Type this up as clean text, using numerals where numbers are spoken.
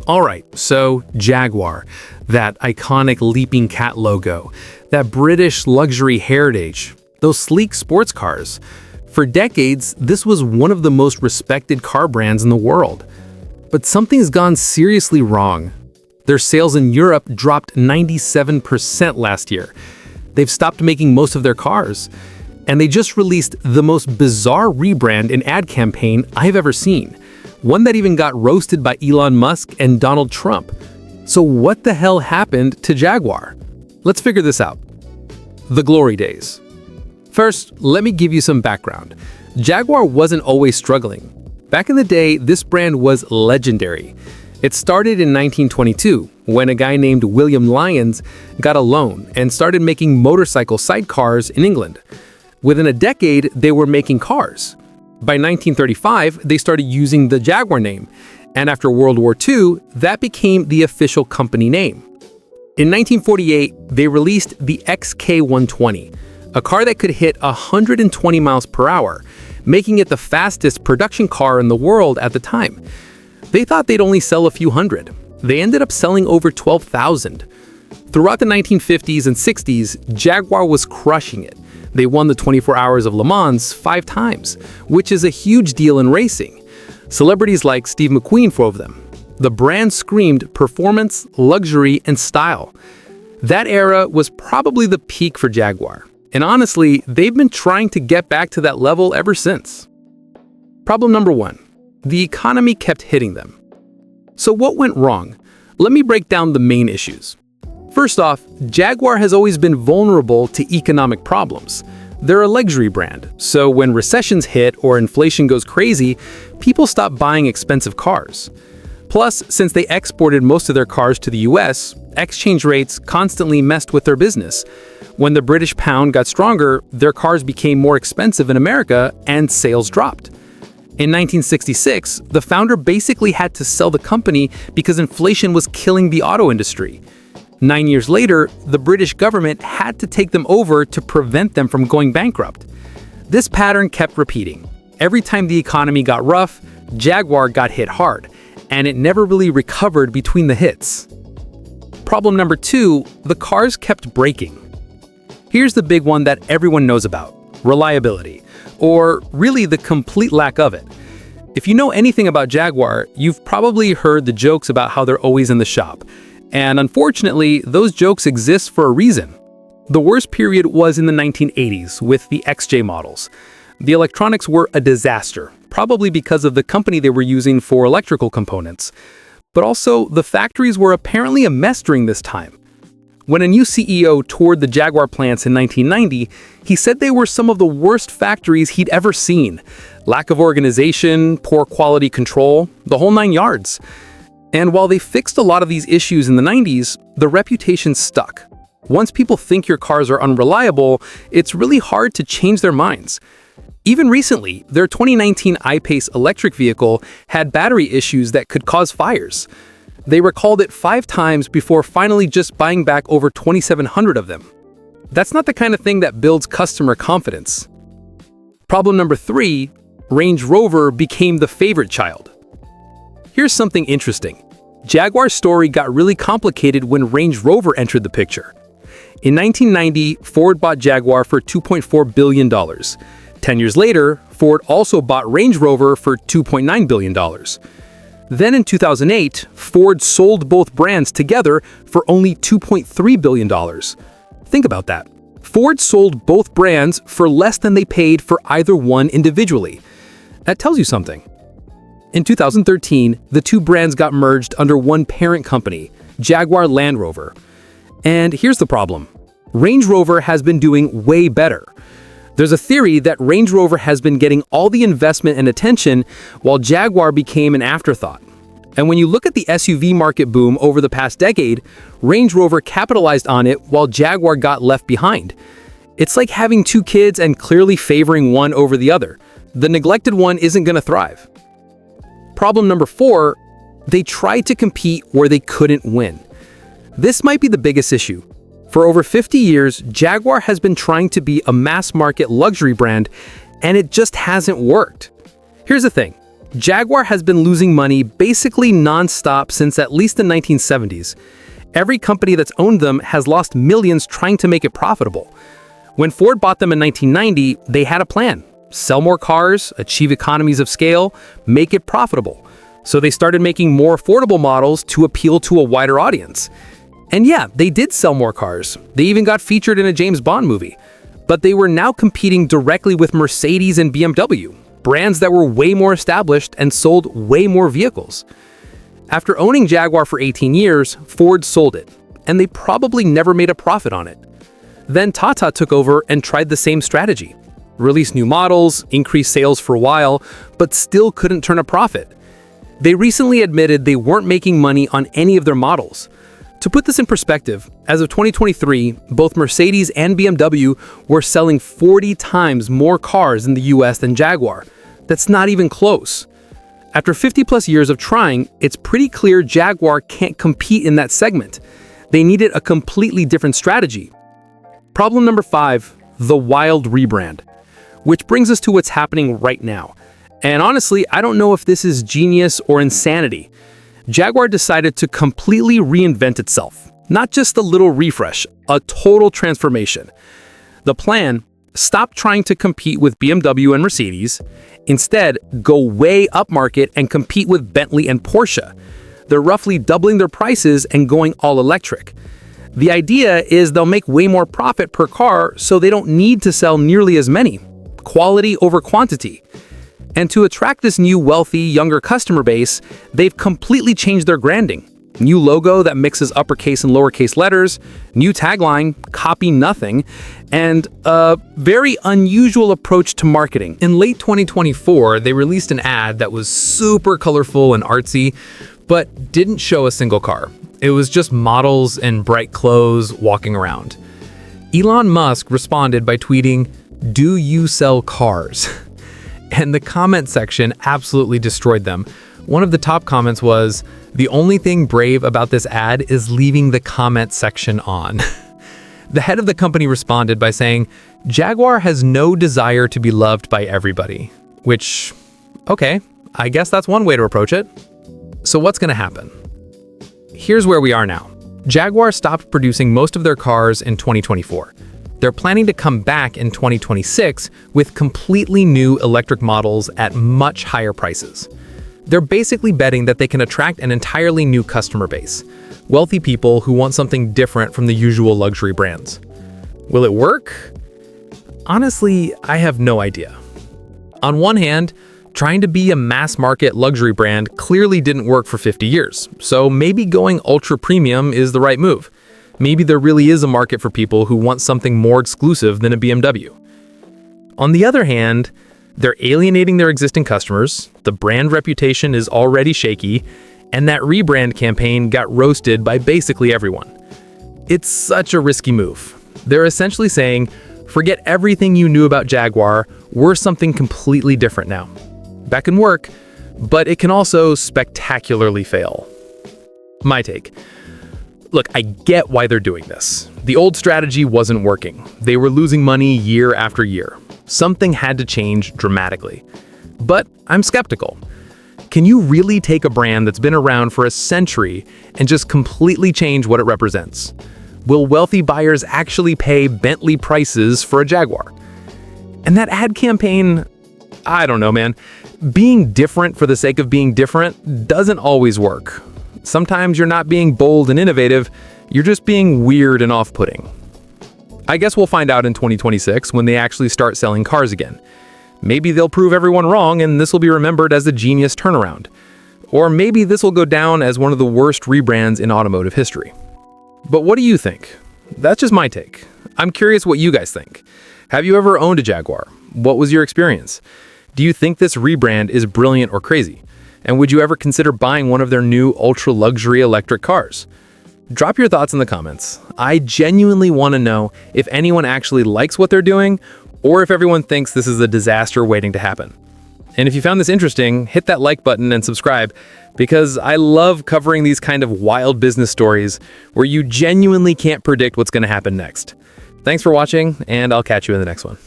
All right, so Jaguar, that iconic leaping cat logo, that British luxury heritage, those sleek sports cars. For decades, this was one of the most respected car brands in the world. But something's gone seriously wrong. Their sales in Europe dropped 97% last year. They've stopped making most of their cars. And they just released the most bizarre rebrand and ad campaign I've ever seen. One that even got roasted by Elon Musk and Donald Trump. So what the hell happened to Jaguar? Let's figure this out. The glory days. First, let me give you some background. Jaguar wasn't always struggling. Back in the day, this brand was legendary. It started in 1922, when a guy named William Lyons got a loan and started making motorcycle sidecars in England. Within a decade, they were making cars. By 1935, they started using the Jaguar name, and after World War II, that became the official company name. In 1948, they released the XK120, a car that could hit 120 miles per hour, making it the fastest production car in the world at the time. They thought they'd only sell a few hundred. They ended up selling over 12,000. Throughout the 1950s and 60s, Jaguar was crushing it. They won the 24 Hours of Le Mans 5 times, which is a huge deal in racing. Celebrities like Steve McQueen drove them. The brand screamed performance, luxury, and style. That era was probably the peak for Jaguar. And honestly, they've been trying to get back to that level ever since. Problem number 1. The economy kept hitting them. So what went wrong? Let me break down the main issues. First off, Jaguar has always been vulnerable to economic problems. They're a luxury brand, so when recessions hit or inflation goes crazy, people stop buying expensive cars. Plus, since they exported most of their cars to the US, exchange rates constantly messed with their business. When the British pound got stronger, their cars became more expensive in America and sales dropped. In 1966, the founder basically had to sell the company because inflation was killing the auto industry. 9 years later, the British government had to take them over to prevent them from going bankrupt. This pattern kept repeating. Every time the economy got rough, Jaguar got hit hard, and it never really recovered between the hits. Problem number 2, the cars kept breaking. Here's the big one that everyone knows about: reliability, or really the complete lack of it. If you know anything about Jaguar, you've probably heard the jokes about how they're always in the shop. And unfortunately, those jokes exist for a reason. The worst period was in the 1980s with the XJ models. The electronics were a disaster, probably because of the company they were using for electrical components. But also, the factories were apparently a mess during this time. When a new CEO toured the Jaguar plants in 1990, he said they were some of the worst factories he'd ever seen. Lack of organization, poor quality control, the whole 9 yards. And while they fixed a lot of these issues in the 90s, the reputation stuck. Once people think your cars are unreliable, it's really hard to change their minds. Even recently, their 2019 I-Pace electric vehicle had battery issues that could cause fires. They recalled it 5 times before finally just buying back over 2,700 of them. That's not the kind of thing that builds customer confidence. Problem number 3, Range Rover became the favorite child. Here's something interesting. Jaguar's story got really complicated when Range Rover entered the picture. In 1990, Ford bought Jaguar for $2.4 billion. 10 years later, Ford also bought Range Rover for $2.9 billion. Then in 2008, Ford sold both brands together for only $2.3 billion. Think about that. Ford sold both brands for less than they paid for either one individually. That tells you something. In 2013, the two brands got merged under one parent company, Jaguar Land Rover. And here's the problem. Range Rover has been doing way better. There's a theory that Range Rover has been getting all the investment and attention while Jaguar became an afterthought. And when you look at the SUV market boom over the past decade, Range Rover capitalized on it while Jaguar got left behind. It's like having 2 kids and clearly favoring one over the other. The neglected one isn't going to thrive. Problem number 4, they tried to compete where they couldn't win. This might be the biggest issue. For over 50 years, Jaguar has been trying to be a mass-market luxury brand, and it just hasn't worked. Here's the thing. Jaguar has been losing money basically non-stop since at least the 1970s. Every company that's owned them has lost millions trying to make it profitable. When Ford bought them in 1990, they had a plan. Sell more cars, achieve economies of scale, make it profitable. So they started making more affordable models to appeal to a wider audience. And yeah, they did sell more cars. They even got featured in a James Bond movie. But they were now competing directly with Mercedes and BMW, brands that were way more established and sold way more vehicles. After owning Jaguar for 18 years, Ford sold it, and they probably never made a profit on it. Then Tata took over and tried the same strategy. Released new models, increased sales for a while, but still couldn't turn a profit. They recently admitted they weren't making money on any of their models. To put this in perspective, as of 2023, both Mercedes and BMW were selling 40 times more cars in the US than Jaguar. That's not even close. After 50+ years of trying, it's pretty clear Jaguar can't compete in that segment. They needed a completely different strategy. Problem number 5, the wild rebrand. Which brings us to what's happening right now. And honestly, I don't know if this is genius or insanity. Jaguar decided to completely reinvent itself. Not just a little refresh, a total transformation. The plan: stop trying to compete with BMW and Mercedes. Instead, go way upmarket and compete with Bentley and Porsche. They're roughly doubling their prices and going all electric. The idea is they'll make way more profit per car, so they don't need to sell nearly as many. Quality over quantity. And to attract this new wealthy, younger customer base, they've completely changed their branding. New logo that mixes uppercase and lowercase letters, new tagline, copy nothing, and a very unusual approach to marketing. In late 2024, they released an ad that was super colorful and artsy, but didn't show a single car. It was just models in bright clothes walking around. Elon Musk responded by tweeting, "Do you sell cars?" And the comment section absolutely destroyed them. One of the top comments was, "The only thing brave about this ad is leaving the comment section on." The head of the company responded by saying, "Jaguar has no desire to be loved by everybody." Which, okay, I guess that's one way to approach it. So what's going to happen? Here's where we are now. Jaguar stopped producing most of their cars in 2024. They're planning to come back in 2026 with completely new electric models at much higher prices. They're basically betting that they can attract an entirely new customer base, wealthy people who want something different from the usual luxury brands. Will it work? Honestly, I have no idea. On one hand, trying to be a mass-market luxury brand clearly didn't work for 50 years, so maybe going ultra-premium is the right move. Maybe there really is a market for people who want something more exclusive than a BMW. On the other hand, they're alienating their existing customers, the brand reputation is already shaky, and that rebrand campaign got roasted by basically everyone. It's such a risky move. They're essentially saying, forget everything you knew about Jaguar, we're something completely different now. That can work, but it can also spectacularly fail. My take. Look, I get why they're doing this. The old strategy wasn't working. They were losing money year after year. Something had to change dramatically. But I'm skeptical. Can you really take a brand that's been around for a century and just completely change what it represents? Will wealthy buyers actually pay Bentley prices for a Jaguar? And that ad campaign, I don't know, man. Being different for the sake of being different doesn't always work. Sometimes you're not being bold and innovative, you're just being weird and off-putting. I guess we'll find out in 2026 when they actually start selling cars again. Maybe they'll prove everyone wrong and this will be remembered as a genius turnaround. Or maybe this will go down as one of the worst rebrands in automotive history. But what do you think? That's just my take. I'm curious what you guys think. Have you ever owned a Jaguar? What was your experience? Do you think this rebrand is brilliant or crazy? And would you ever consider buying one of their new ultra-luxury electric cars? Drop your thoughts in the comments. I genuinely want to know if anyone actually likes what they're doing, or if everyone thinks this is a disaster waiting to happen. And if you found this interesting, hit that like button and subscribe, because I love covering these kind of wild business stories where you genuinely can't predict what's going to happen next. Thanks for watching, and I'll catch you in the next one.